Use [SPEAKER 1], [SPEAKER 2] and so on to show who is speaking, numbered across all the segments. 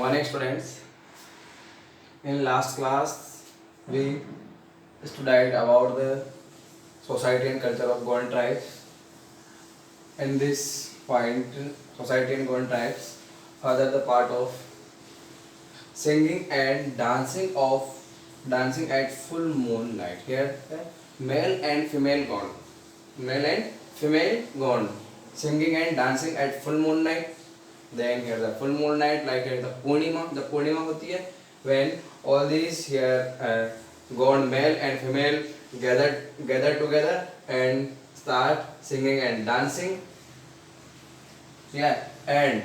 [SPEAKER 1] morning, students. In last class, we studied about the society and culture of Goan tribes. In this point, society and Goan tribes, further the part of singing and dancing at full moonlight. Here, male and female Goan, singing and dancing at full moonlight. Then here the full moon night, like here the Purnima होती है when all these here gone male and female gather together and start singing and dancing. Yeah, and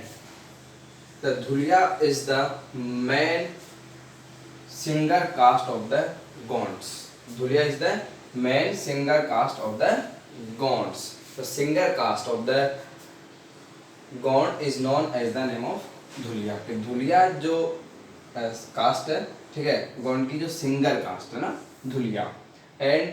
[SPEAKER 1] the Dhulia is the main singer caste of the Gonds. Dhulia is the main singer caste of the Gonds. The singer caste of the Gond is known as the name of Dhulia. Dhulia जो caste है, ठीक है, गौंड की जो singer caste है ना, Dhulia. And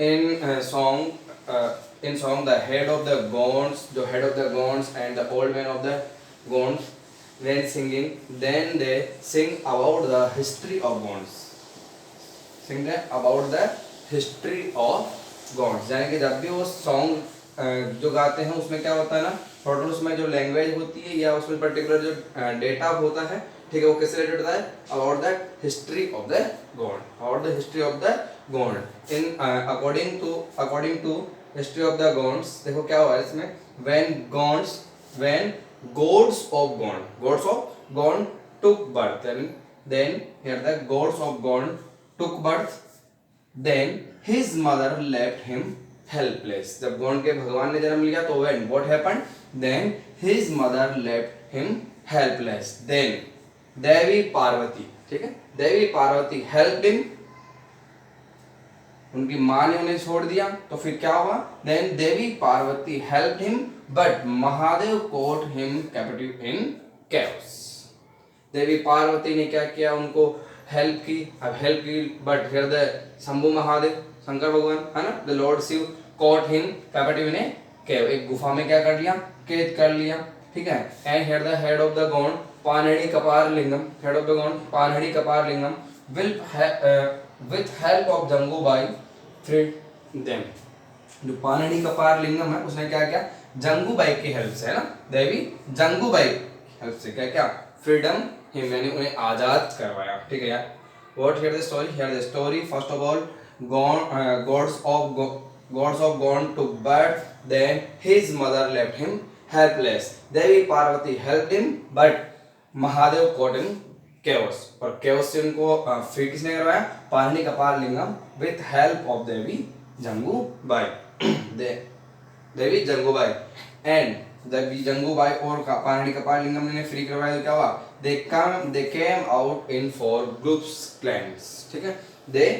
[SPEAKER 1] in song the head of the Gonds, जो head of the Gonds and the old man of the Gonds when singing, then they sing about the history of Gonds. Sing about the history of Gonds. यानी कि जब भी वो song जो गाते हैं उसमें क्या होता है ना, टोटल उसमें जो लैंग्वेज होती है या उसमें पर्टिकुलर जो डेटा होता है, ठीक है, वो किससे रिलेटेड होता है, about the history of the god, about the history of the god. In according to history of the gods, देखो क्या हुआ है इसमें, when gods of God took birth, then here the gods of God took birth, then his mother left him helpless. जब God के भगवान ने जन्म लिया तो when what happened, then his mother left him helpless. Then देवी पार्वती, ठीक है, देवी Parvati helped him, उनकी माँ ने उन्हें छोड़ दिया तो फिर क्या हुआ, then Devi Parvati helped him but Mahadev caught him captive in chaos. देवी पार्वती ने क्या किया, उनको हेल्प की but here the Shambhu Mahadev, Shankar भगवान है ना, the lord Shiva caught him captive in a cave, एक गुफा में क्या कर लिया, कैद कर लिया, ठीक है. And here the head of the god Panhadi Kapar Lingam, head of the god Panhadi Kapar Lingam with help of Jangubai freed them. जो पानहड़ी कपार लिंगम है उसने क्या किया, जंगूबाई की हेल्प से, है ना, देवी जंगूबाई हेल्प से क्या क्या, फ्रीडम हिम, यानी उन्हें आजाद करवाया, ठीक है यार. What here the story, here the story first of all gods of God took birth, then his mother left him helpless. Devi Parvati helped him but Mahadev caught in chaos. और chaos से उनको free किसने करवाया, Panhadi Kapar Lingam with help of Devi Jangubai. Devi Jangubai and Devi Jangubai और पानहड़ी कपार लिंगम ने free करवाया तो क्या हुआ, they came out in 4 groups clans, ठीक है, they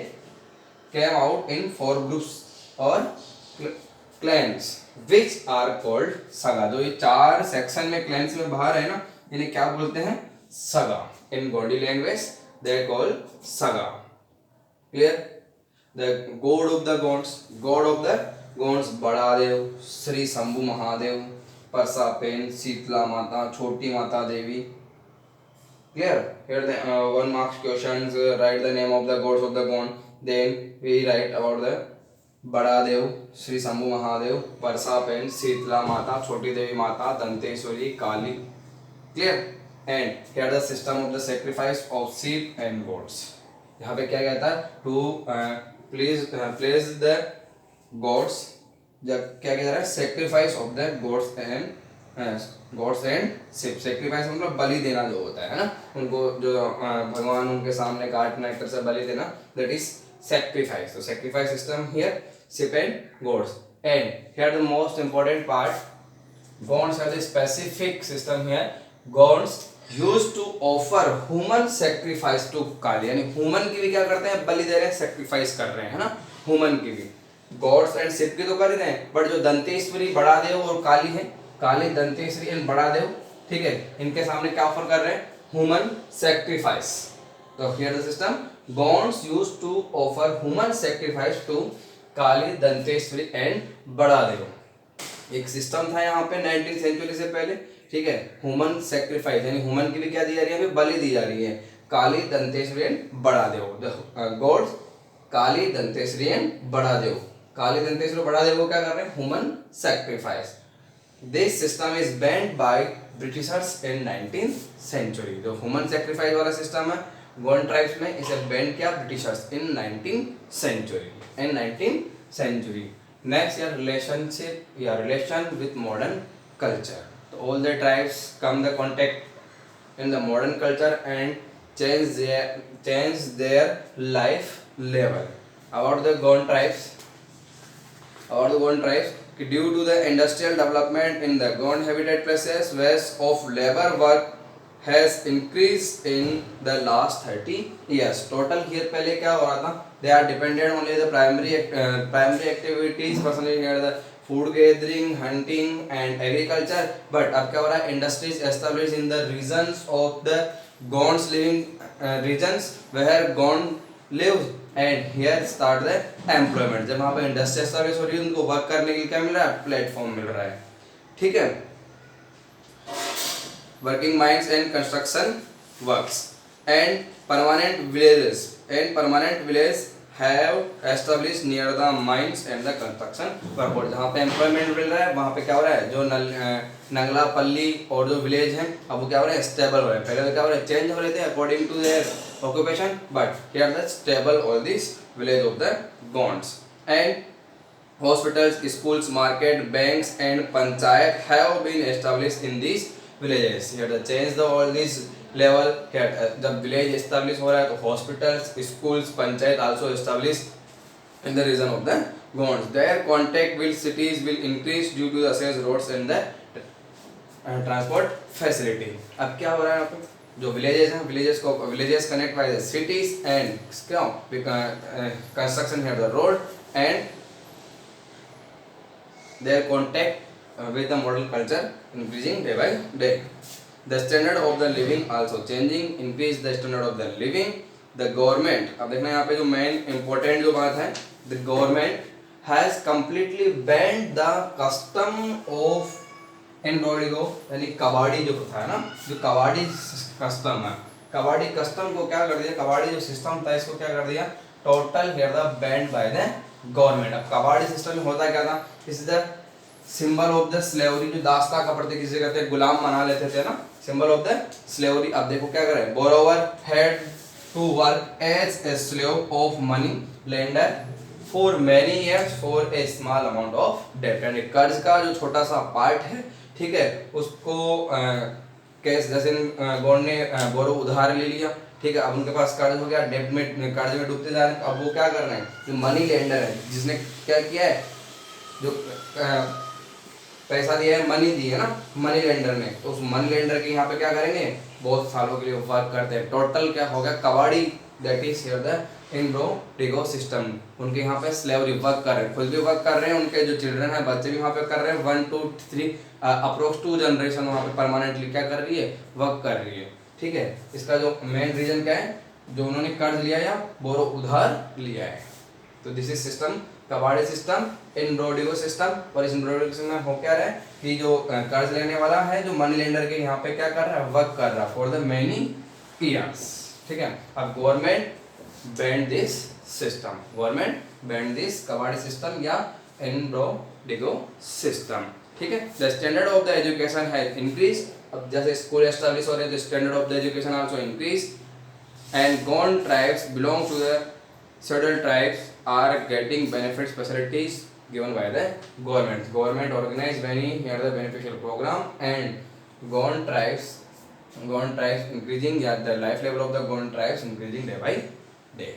[SPEAKER 1] came out in 4 groups और clans which are called saga. जो ये 4 सेक्शन में clans में बाहर है ना, इन्हें क्या बोलते हैं, saga. In Gondi language they are called saga. Clear? The god of the gods Badadev, Shri Shambhu Mahadev, परसापेन, Sheetla माता, छोटी माता देवी. Clear? Here the 1 marks questions, write the name of the gods of the god, then we write about the Badadev, Shri Shambhu Mahadev, परसापेन, Sheetla माता, छोटी देवी माता, Danteshwari, Kali. Clear? And here the system of the sacrifice of sheep and goats. यहाँ पे क्या कहता है, to place the gods, जब क्या कह रहा है, sacrifice of the gods and sheep. Sacrifice मतलब बलि देना जो होता है ना, उनको जो भगवान उनके सामने काटना, एक तरह से बलि देना, that is sacrifice. So sacrifice system here, sheep and goats. And here the most important part, gods are the specific system here. Gods used to offer human sacrifice to Kali. यानी human की भी क्या करते हैं, बलि दे रहे हैं, sacrifice कर रहे हैं, है ना, human की भी. Gods and sheep की तो कर रहे हैं, but जो दंतेश्वरी, बड़ादेव और काली है, काली, दंतेश्वरी एंड बड़ादेव, ठीक है, इनके सामने क्या ऑफर कर रहे हैं, human sacrifice. So here the system, gods used to offer human sacrifice to Kali, Danteshwari and Badadev. एक सिस्टम था यहाँ पे 19th सेंचुरी से पहले, ठीक है, ह्यूमन सेक्रीफाइस, यानी ह्यूमन के लिए क्या दी जा रही है, बलि दी जा रही है। काली दंतेश्वरी बड़ा देव, द गॉड्स काली दंतेश्वरी बड़ा देव, काली दंतेश्वरी बड़ा देव को क्या कर रहे हैं, human sacrifice. This system is banned by Britishers in 19th century. जो ह्यूमन सेक्रीफाइस वाला सिस्टम है गोंड ट्राइब्स में, इसे बैंड किया Britishers in 19th century, in 19th century. Next यार रिलेशनशिप या रिलेशन विथ मॉडर्न कल्चर। तो all the tribes come the contact in the modern culture and change their life level. About the Gond tribes, due to the industrial development in the Gond habitat places, waste of labor work has increased in the last 30 years. Total here पहले क्या हो रहा था, they are dependent only the primary activities, personally here the food gathering, hunting and agriculture. But अब क्या हो रहा है, industries established in the regions of the Gonds living regions where Gond lives and here start the employment. जब वहाँ पे industry establish हो रही है, उनको वर्क करने के लिए क्या मिल रहा है, प्लेटफॉर्म मिल रहा है, ठीक है। Working mines and construction works and permanent village have established near the mines and the construction work. जहाँ पे एम्प्लॉयमेंट मिल रहा है वहाँ पे क्या हो रहा है, जो नंगला पल्ली और जो विलेज हैं अब वो क्या हो रहा है, स्टेबल हो रहे हैं। पहले तो क्या हो रहा है, चेंज हो रहे थे according to their occupation, but here the stable all this village of the Gonds and hospitals, schools, market, banks and panchayat have been established in these villages. Here the change the all this level here, जब village establish हो रहा है तो hospitals, schools, panchayat also established in the region of the Gonds. Their contact with cities will increase due to the access roads and the transport facility. अब क्या हो रहा है यहाँ पे, जो विलेजेस हैं villages connect by the cities and क्यों construction here the road and their contact with the modern culture increasing day by day. The standard of the living also changing, increase the standard of the living. The government, अब देखना यहाँ पे जो main important जो बात है, the government has completely banned the custom of एनरोडिगो, यानी कबाड़ी जो प्रथा है ना, जो कबाड़ी कस्टम है, कबाड़ी कस्टम को क्या कर दिया, कबाड़ी जो सिस्टम था इसको क्या कर दिया, total here the band by the government. अब कबाड़ी सिस्टम में होता क्या था, इस the symbol of the slavery, जो दास्ता का प्रतीक किसे कहते हैं, गुलाम बना लेते थे ना, सिंबल ऑफ द स्लेवरी। अब देखो क्या करे, borrower had to work as a slave of money lender for many years for a small amount of debt, यानी कर्ज का जो छोटा सा पार्ट है, ठीक है, उसको कैश जैसे गॉन्ड ने बोरो उधार ले लिया, ठीक है, अब उनके पास कर्ज हो गया, डेट में कर्ज में डूबते जा रहे हैं, अब वो क्या कर रहे हैं, जो मनी लेंडर है जिसने क्या किया है, जो पैसा दिया है, मनी दी है ना मनी लेंडर ने, तो उस मनी लेंडर के यहाँ पे क्या करेंगे, बहुत सालों के लिए वर्क करते हैं। टोटल क्या हो गया, कबाड़ी दैट इज हियर द इनरोडिगो सिस्टम, उनके यहाँ पे स्लेवरी वर्क कर रहे हैं, खुद भी वर्क कर रहे हैं, उनके जो चिल्ड्रन है बच्चे भी वहाँ पे कर रहे हैं, 1 2 3 अप्रोक्स 2 जनरेशन वहाँ पे परमानेंटली क्या कर रही है, वर्क कर रही है, ठीक है। इसका जो मेन रीजन क्या है, जो उन्होंने कर्ज लिया या बोरो उधार लिया है। तो दिस इज सिस्टम कबाड़ी सिस्टम, इनरोडिगो सिस्टम। और इस इनरोडिगो सिस्टम में हो क्या रहा है कि जो कर्ज लेने वाला है, जो मनी लेंडर के यहाँ पे क्या कर रहा है, वर्क कर रहा है फॉर द मेनी ईयर्स, ठीक है। अब government band this system, government band this कबाड़ी सिस्टम या इनरोडिगो सिस्टम, ठीक है। The standard of the education has increase, अब जैसे स्कूल एस्टैब्लिश हो रहे हैं तो standard of the education also increase and Gond tribes belong to the scheduled tribes are getting benefits facilities given by the government. Government organize many here the beneficial program and Gond tribes increasing, yeah, the life level of the Gond tribes increasing day by day.